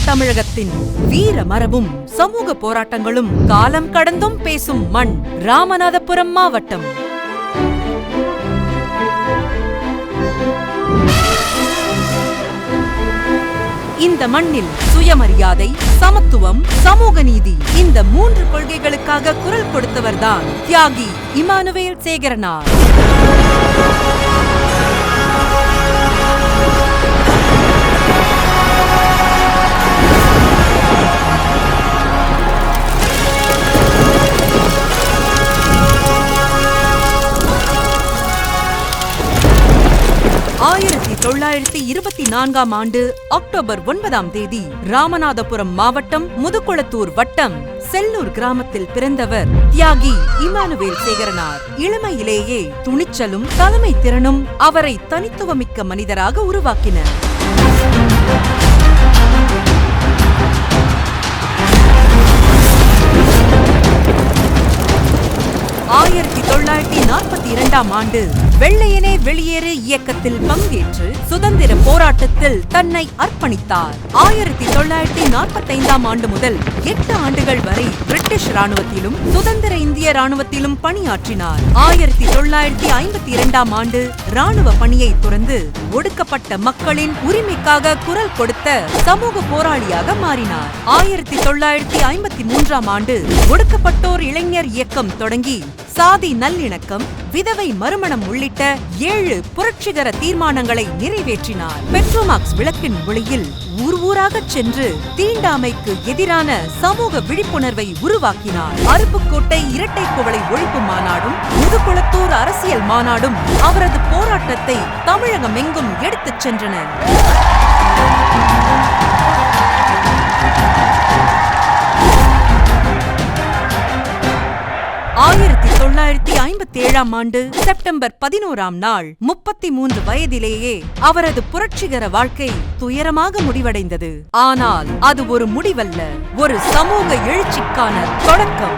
தமிழகத்தின் வீர மரபும் சமூக போராட்டங்களும் காலம் கடந்தும் பேசும் மண் ராமநாதபுரம் மாவட்டம். இந்த மண்ணில் சுயமரியாதை, சமத்துவம், சமூக நீதி இந்த 3 கொள்கைகளுக்காக குரல் கொடுத்தவர்தான் தியாகி இமானுவேல் சேகரனார். ஆண்டு அக்டோபர் 9ஆம் தேதி ராமநாதபுரம் மாவட்டம் முதுகுளத்தூர் வட்டம் செல்லூர் கிராமத்தில் பிறந்தவர் தியாகி இமானுவேல் சேகரனார். இளமையிலேயே துணிச்சலும் தலைமை திறனும் அவரை தனித்துவமிக்க மனிதராக உருவாக்கின. ஆண்டு வெள்ளையனே வெளியேறு இயக்கத்தில் பங்கேற்று சுதந்திர போராட்டத்தில் தன்னை அர்ப்பணித்தார். 1945ஆம் ஆண்டு முதல் 8 ஆண்டுகள் வரை பிரிட்டிஷ் ராணுவத்திலும் சுதந்திர இந்திய ராணுவத்திலும் பணியாற்றினார். 1952ஆம் ஆண்டு ராணுவ பணியை துறந்து ஒடுக்கப்பட்ட மக்களின் உரிமைக்காக குரல் கொடுத்த சமூக போராளியாக மாறினார். 1953ஆம் ஆண்டு ஒடுக்கப்பட்டோர் இளைஞர் இயக்கம் தொடங்கி சாதி நல்லிணக்கம், விதவை மறுமணம் உள்ளிட்ட 7 புரட்சிகர தீர்மானங்களை நிறைவேற்றினார். பெட்ரோமாக்ஸ் விளக்கின் ஒளியில் ஊர் ஊராகச் சென்று தீண்டாமைக்கு எதிரான சமூக விழிப்புணர்வை உருவாக்கினார். அருப்புக்கோட்டை இரட்டை குவளை ஒழிப்பு மாநாடும் முதுகுளத்தூர் அரசியல் மாநாடும் அவரது போராட்டத்தை தமிழகம் எங்கும் எடுத்துச் சென்றன. 1957ஆம் ஆண்டு செப்டம்பர் 11ஆம் நாள் 33 வயதிலேயே அவரது புரட்சிகர வாழ்க்கை துயரமாக முடிவடைந்தது. ஆனால் அது ஒரு முடிவல்ல, ஒரு சமூக எழுச்சிக்கான தொடக்கம்.